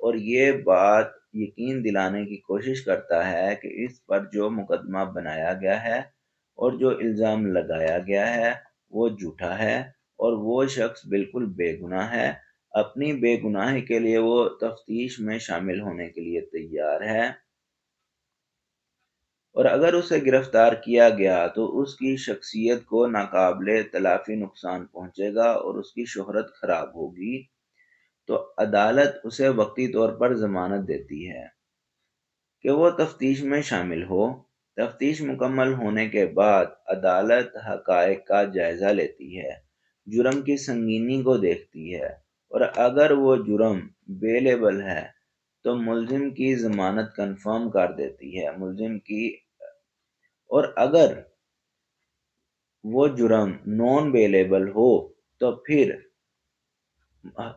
اور یہ بات یقین دلانے کی کوشش کرتا ہے کہ اس پر جو مقدمہ بنایا گیا ہے اور جو الزام لگایا گیا ہے وہ جھوٹا ہے اور وہ شخص بالکل بے گناہ ہے۔ اپنی بے گناہی کے لیے وہ تفتیش میں شامل ہونے کے لیے تیار ہے، اور اگر اسے گرفتار کیا گیا تو اس کی شخصیت کو ناقابل تلافی نقصان پہنچے گا اور اس کی شہرت خراب ہوگی۔ تو عدالت اسے وقتی طور پر ضمانت دیتی ہے کہ وہ تفتیش میں شامل ہو۔ تفتیش مکمل ہونے کے بعد عدالت حقائق کا جائزہ لیتی ہے، جرم کی سنگینی کو دیکھتی ہے، اور اگر وہ جرم بیلیبل ہے تو ملزم کی ضمانت کنفرم کر دیتی ہے ملزم کی، اور اگر وہ جرم نان بیلیبل ہو تو پھر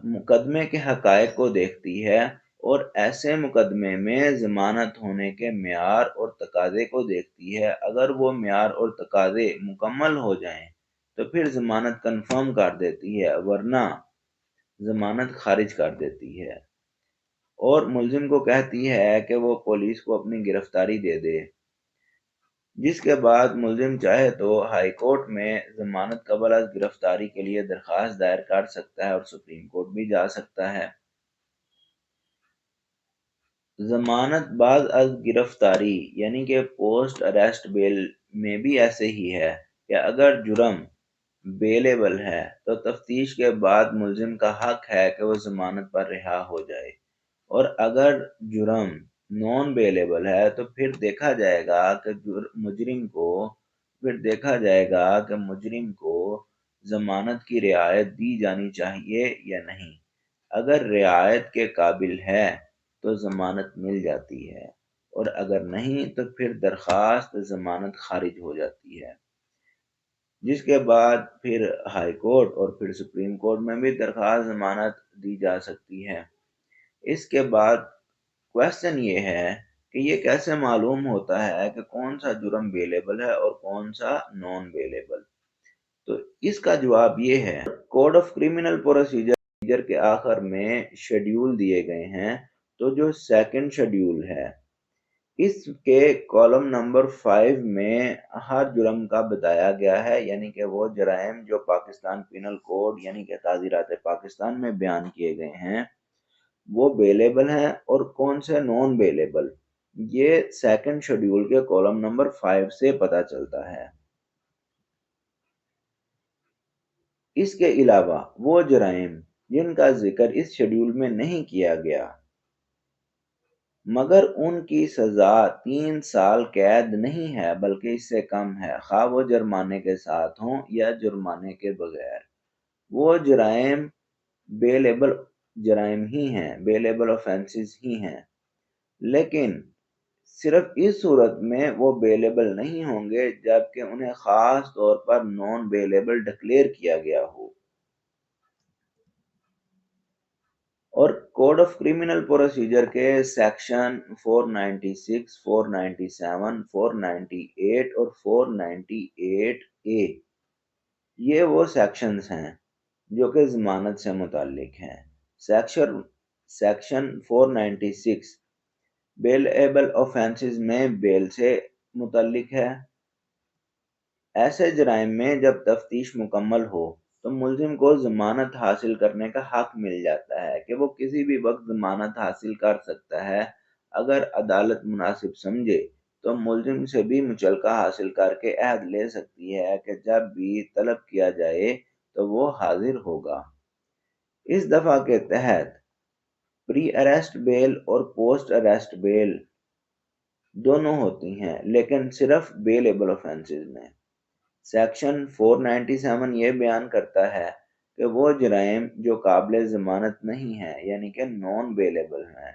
مقدمے کے حقائق کو دیکھتی ہے، اور ایسے مقدمے میں ضمانت ہونے کے معیار اور تقاضے کو دیکھتی ہے۔ اگر وہ معیار اور تقاضے مکمل ہو جائیں تو پھر ضمانت کنفرم کر دیتی ہے، ورنہ ضمانت خارج کر دیتی ہے، اور ملزم کو کہتی ہے کہ وہ پولیس کو اپنی گرفتاری دے دے، جس کے بعد ملزم چاہے تو ہائی کورٹ میں ضمانت قبل از گرفتاری کے لیے درخواست دائر کر سکتا ہے اور سپریم کورٹ بھی جا سکتا ہے۔ ضمانت بعد از گرفتاری یعنی کہ پوسٹ اریسٹ بیل میں بھی ایسے ہی ہے کہ اگر جرم بیلیبل ہے تو تفتیش کے بعد ملزم کا حق ہے کہ وہ ضمانت پر رہا ہو جائے، اور اگر جرم نان بیلیبل ہے تو مجرم کو ضمانت کی رعایت دی جانی چاہیے یا نہیں۔ اگر رعایت کے قابل ہے تو ضمانت مل جاتی ہے، اور اگر نہیں تو پھر درخواست ضمانت خارج ہو جاتی ہے، جس کے بعد پھر ہائی کورٹ اور پھر سپریم کورٹ میں بھی درخواست ضمانت دی جا سکتی ہے۔ اس کے بعد کویسچن یہ ہے کہ یہ کیسے معلوم ہوتا ہے کہ کون سا جرم بیلیبل ہے اور کون سا نان بیلیبل؟ تو اس کا جواب یہ ہے، کوڈ آف کرمنل پروسیجر کے آخر میں شیڈیول دیے گئے ہیں، تو جو سیکنڈ شیڈیول ہے اس کے کالم نمبر 5 میں ہر جرم کا بتایا گیا ہے، یعنی کہ وہ جرائم جو پاکستان پینل کوڈ یعنی کہ تعزیرات پاکستان میں بیان کیے گئے ہیں وہ بیلیبل ہیں اور کون سے نان بیلیبل، یہ سیکنڈ شیڈیول کے کالم نمبر 5 سے پتہ چلتا ہے۔ اس کے علاوہ وہ جرائم جن کا ذکر اس شیڈیول میں نہیں کیا گیا مگر ان کی سزا 3 سال قید نہیں ہے بلکہ اس سے کم ہے، خواہ وہ جرمانے کے ساتھ ہوں یا جرمانے کے بغیر، وہ جرائم بیلیبل جرائم ہی ہیں، بیلیبل آفینسز ہی ہیں، لیکن صرف اس صورت میں وہ بیلیبل نہیں ہوں گے جبکہ انہیں خاص طور پر نان بیلیبل ڈکلیئر کیا گیا ہو۔ اور کوڈ آف کرمنل پروسیجر کے سیکشن 496، 497، 498 اور 498A یہ وہ سیکشنز ہیں جو کہ ضمانت سے متعلق ہیں۔ سیکشن 496 بیلیبل آفینسز میں بیل سے متعلق ہے۔ ایسے جرائم میں جب تفتیش مکمل ہو تو ملزم کو ضمانت حاصل کرنے کا حق مل جاتا ہے کہ وہ کسی بھی وقت ضمانت حاصل کر سکتا ہے۔ اگر عدالت مناسب سمجھے تو ملزم سے بھی مچلکہ حاصل کر کے عہد لے سکتی ہے کہ جب بھی طلب کیا جائے تو وہ حاضر ہوگا۔ اس دفعہ کے تحت پری اریسٹ بیل اور پوسٹ اریسٹ بیل دونوں ہوتی ہیں، لیکن صرف بیلیبل آفینسز میں۔ سیکشن 497 یہ بیان کرتا ہے کہ وہ جرائم جو قابل ضمانت نہیں ہیں یعنی کہ نان بیلیبل ہیں،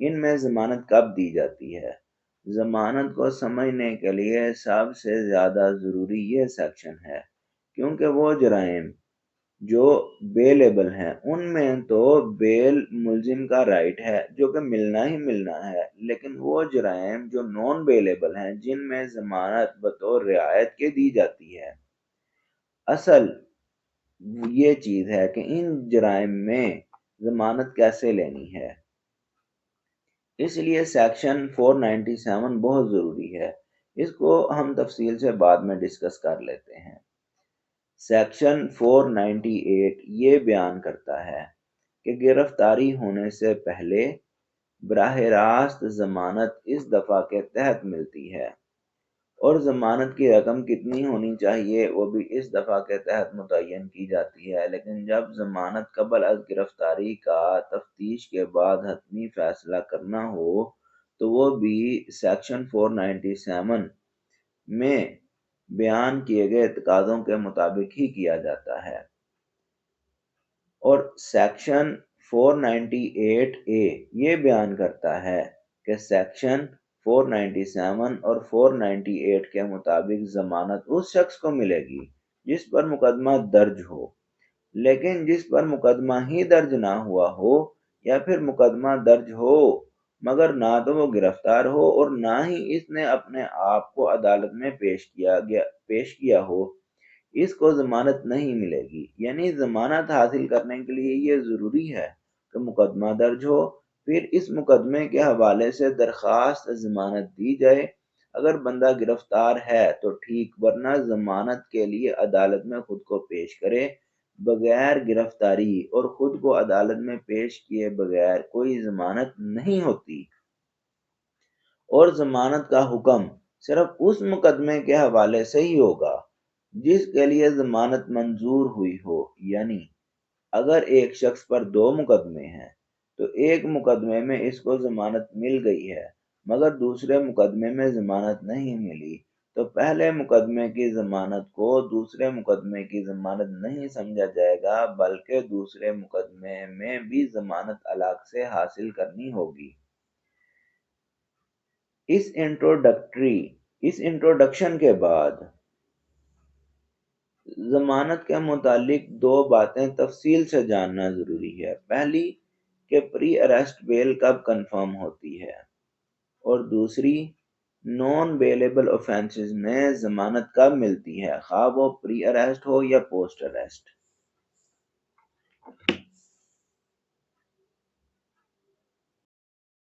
ان میں ضمانت کب دی جاتی ہے۔ ضمانت کو سمجھنے کے لیے سب سے زیادہ ضروری یہ سیکشن ہے، کیونکہ وہ جرائم جو بیلیبل ہیں ان میں تو بیل ملزم کا رائٹ ہے جو کہ ملنا ہی ملنا ہے، لیکن وہ جرائم جو نان بیلیبل ہیں جن میں ضمانت بطور رعایت کے دی جاتی ہے، اصل یہ چیز ہے کہ ان جرائم میں ضمانت کیسے لینی ہے۔ اس لیے سیکشن 497 بہت ضروری ہے، اس کو ہم تفصیل سے بعد میں ڈسکس کر لیتے ہیں۔ سیکشن 498 یہ بیان کرتا ہے کہ گرفتاری ہونے سے پہلے براہ راست ضمانت اس دفعہ کے تحت ملتی ہے، اور ضمانت کی رقم کتنی ہونی چاہیے وہ بھی اس دفعہ کے تحت متعین کی جاتی ہے۔ لیکن جب ضمانت قبل از گرفتاری کا تفتیش کے بعد حتمی فیصلہ کرنا ہو تو وہ بھی سیکشن 497 میں بیان کیے گئے تقاضوں کے مطابق ہی کیا جاتا ہے۔ اور سیکشن 498A یہ بیان کرتا ہے کہ سیکشن 497 اور 498 کے مطابق ضمانت اس شخص کو ملے گی جس پر مقدمہ درج ہو، لیکن جس پر مقدمہ ہی درج نہ ہوا ہو، یا پھر مقدمہ درج ہو مگر نہ تو وہ گرفتار ہو اور نہ ہی اس نے اپنے آپ کو عدالت میں پیش کیا ہو، اس کو ضمانت نہیں ملے گی۔ یعنی ضمانت حاصل کرنے کے لیے یہ ضروری ہے کہ مقدمہ درج ہو، پھر اس مقدمے کے حوالے سے درخواست ضمانت دی جائے۔ اگر بندہ گرفتار ہے تو ٹھیک، ورنہ ضمانت کے لیے عدالت میں خود کو پیش کرے۔ بغیر گرفتاری اور خود کو عدالت میں پیش کیے بغیر کوئی ضمانت نہیں ہوتی، اور ضمانت کا حکم صرف اس مقدمے کے حوالے سے ہی ہوگا جس کے لیے ضمانت منظور ہوئی ہو۔ یعنی اگر ایک شخص پر 2 مقدمے ہیں تو ایک مقدمے میں اس کو ضمانت مل گئی ہے مگر دوسرے مقدمے میں ضمانت نہیں ملی، تو پہلے مقدمے کی ضمانت کو دوسرے مقدمے کی ضمانت نہیں سمجھا جائے گا، بلکہ دوسرے مقدمے میں بھی ضمانت الگ سے حاصل کرنی ہوگی۔ اس انٹروڈکشن کے بعد ضمانت کے متعلق 2 باتیں تفصیل سے جاننا ضروری ہے۔ پہلی کہ پری اریسٹ بیل کب کنفرم ہوتی ہے، اور دوسری نان بیلیبل اوفینسز میں ضمانت کب ملتی ہے، خواہ وہ پری اریسٹ ہو یا پوسٹ اریسٹ۔